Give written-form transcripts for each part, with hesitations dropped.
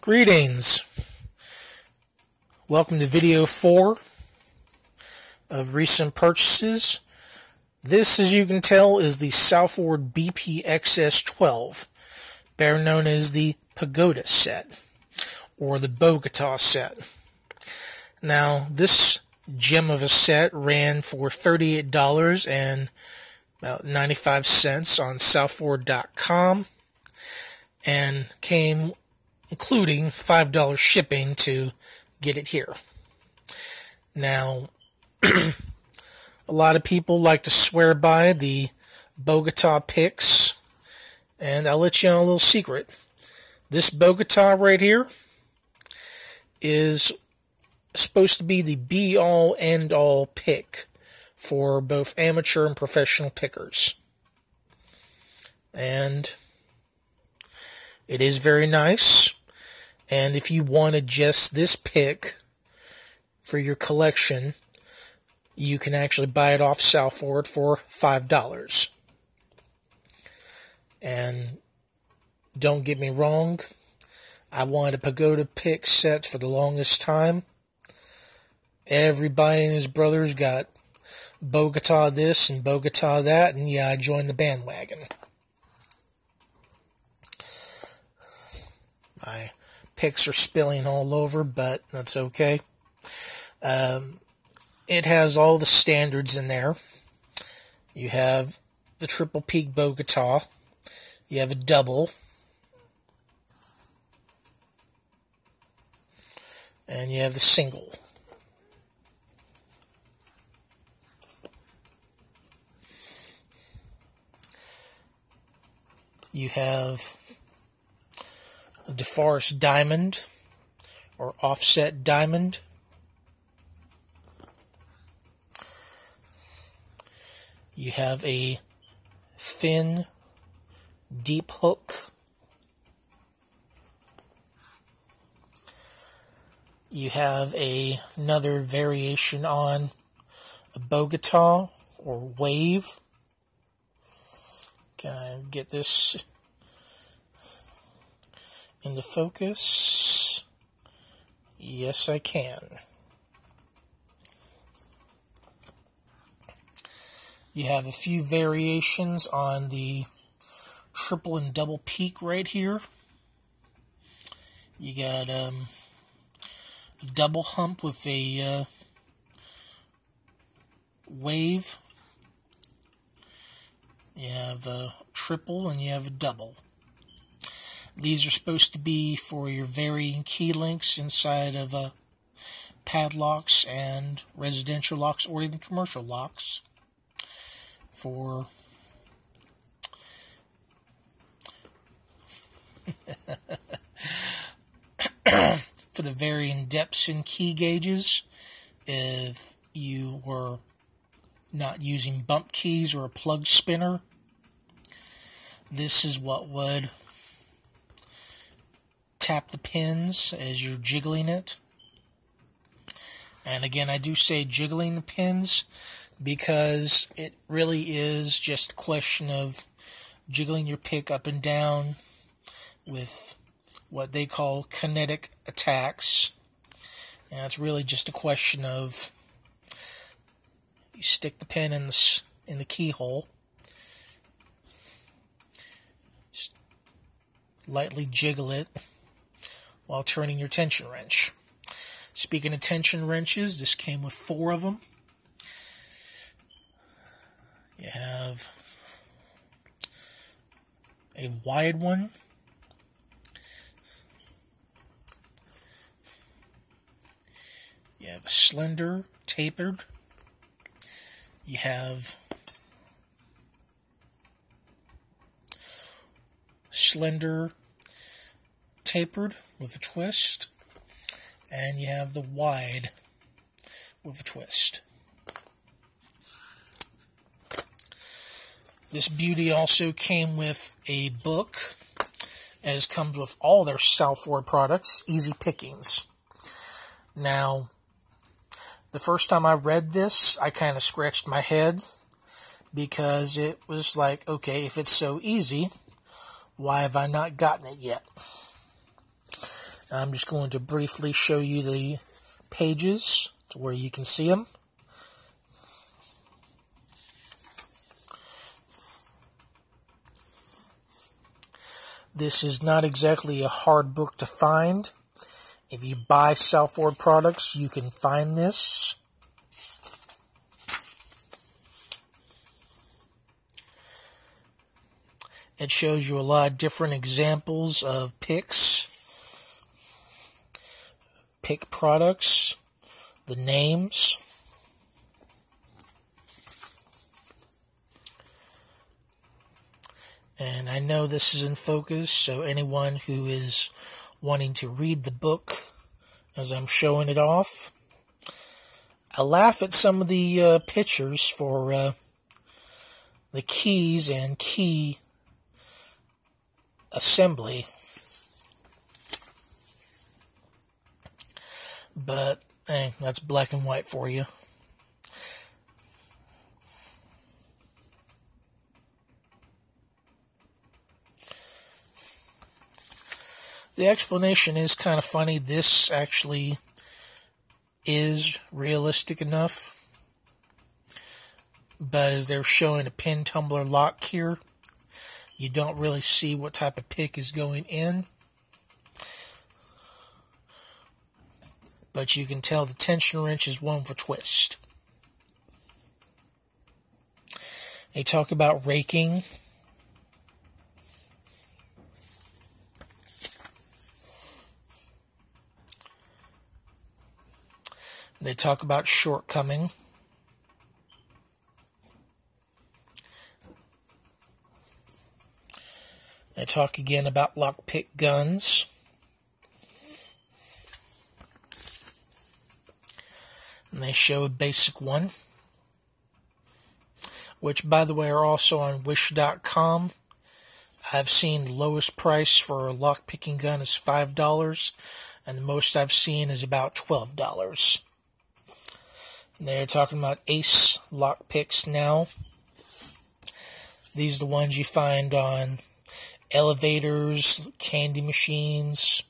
Greetings. Welcome to video 4 of recent purchases. This, as you can tell, is the Southord bpxs-12, better known as the Pagoda set, or the Bogata set. Now, this gem of a set ran for $38 and about 95 cents on Southord.com, and came including $5 shipping to get it here. Now, a lot of people like to swear by the Bogata picks, and I'll let you know a little secret. This Bogata right here is supposed to be the be-all, end-all pick for both amateur and professional pickers. And it is very nice. And if you wanted just this pick for your collection, you can actually buy it off Southord for $5. And don't get me wrong, I wanted a Pagoda pick set for the longest time. Everybody and his brothers got Bogata this and Bogata that, and yeah, I joined the bandwagon. My picks are spilling all over, but that's okay. It has all the standards in there. You have the triple peak Bogata. You have a double. And you have the single. You have a DeForest diamond or offset diamond. You have a fin deep hook. You have another variation on a Bogata or wave. Can I get this into focus? Yes, I can. You have a few variations on the triple and double peak right here. You got a double hump with a wave. You have a triple and you have a double. These are supposed to be for your varying key links inside of padlocks and residential locks or even commercial locks. For for the varying depths in key gauges, if you were not using bump keys or a plug spinner, this is what would tap the pins as you're jiggling it. And again, I do say jiggling the pins because it really is just a question of jiggling your pick up and down with what they call kinetic attacks. And it's really just a question of you stick the pin in the keyhole, just lightly jiggle it while turning your tension wrench. Speaking of tension wrenches, this came with 4 of them. You have a wide one. You have a slender, tapered. You have slender, tapered with a twist. And you have the wide with a twist. This beauty also came with a book, as comes with all their Southord products, Easy Pickings. Now, the first time I read this, I kind of scratched my head, because it was like, okay, if it's so easy, why have I not gotten it yet? I'm just going to briefly show you the pages to where you can see them. This is not exactly a hard book to find. If you buy Southord products, you can find this. It shows you a lot of different examples of picks, pick products, the names. And I know this is in focus, so anyone who is wanting to read the book as I'm showing it off, I laugh at some of the pictures for the keys and key assembly. But, hey, that's black and white for you. The explanation is kind of funny. This actually is realistic enough. But as they're showing a pin tumbler lock here, you don't really see what type of pick is going in. But you can tell the tension wrench is one for twist. They talk about raking. They talk about shortcoming. They talk again about lockpick guns. And they show a basic one, which, by the way, are also on wish.com. I've seen the lowest price for a lockpicking gun is $5, and the most I've seen is about $12. And they're talking about Ace lockpicks now. These are the ones you find on elevators, candy machines,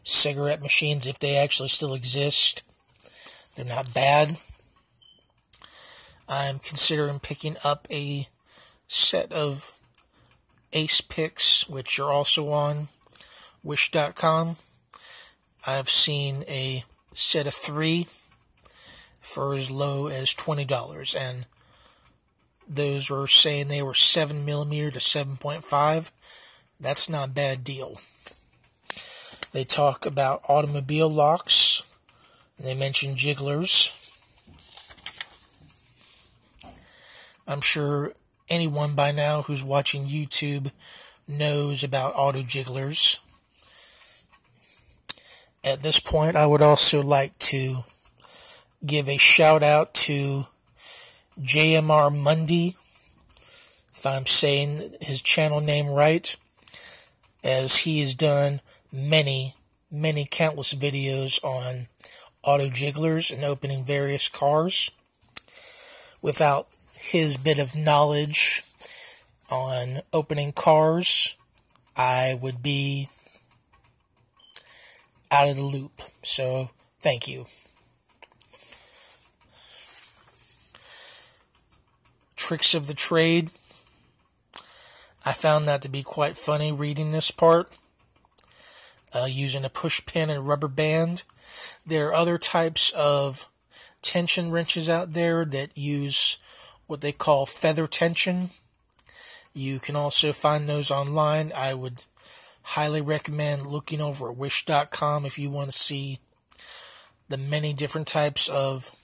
cigarette machines, if they actually still exist. They're not bad. I'm considering picking up a set of Ace picks, which are also on wish.com. I've seen a set of 3 for as low as $20, and those were saying they were 7mm to 7.5. That's not a bad deal. They talk about automobile locks. They mention jigglers. I'm sure anyone by now who's watching YouTube knows about auto jigglers. At this point, I would also like to give a shout out to jmmundy, if I'm saying his channel name right, as he has done many countless videos on auto jigglers and opening various cars. Without his bit of knowledge on opening cars, I would be out of the loop. So, thank you. Tricks of the trade. I found that to be quite funny reading this part. Using a push pin and rubber band. There are other types of tension wrenches out there that use what they call feather tension. You can also find those online. I would highly recommend looking over at wish.com if you want to see the many different types of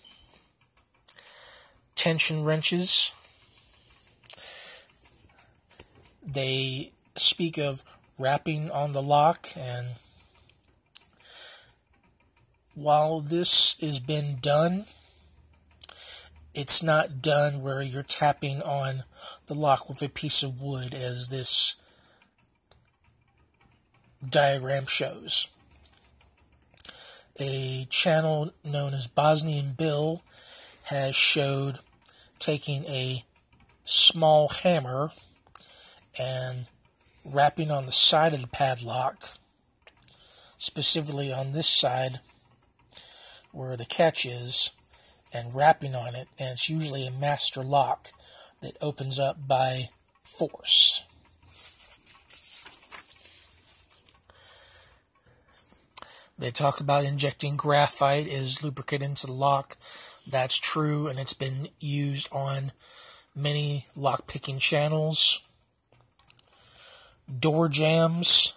tension wrenches. They speak of wrapping on the lock, and while this has been done, it's not done where you're tapping on the lock with a piece of wood, as this diagram shows. A channel known as Bosnian Bill has showed taking a small hammer and wrapping on the side of the padlock specifically on this side where the catch is, and rapping on it, and it's usually a master lock that opens up by force. They talk about injecting graphite as lubricant into the lock. That's true, and it's been used on many lock-picking channels. Door jams.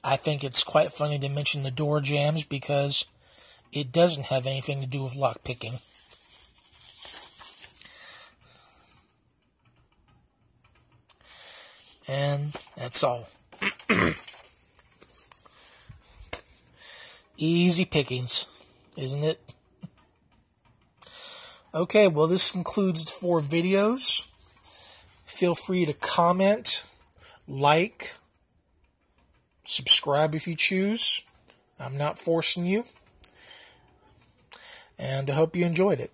I think it's quite funny to mention the door jams because it doesn't have anything to do with lock-picking. And that's all. Easy pickings, isn't it? Okay, well, this concludes the 4 videos. Feel free to comment, like, subscribe if you choose. I'm not forcing you. And I hope you enjoyed it.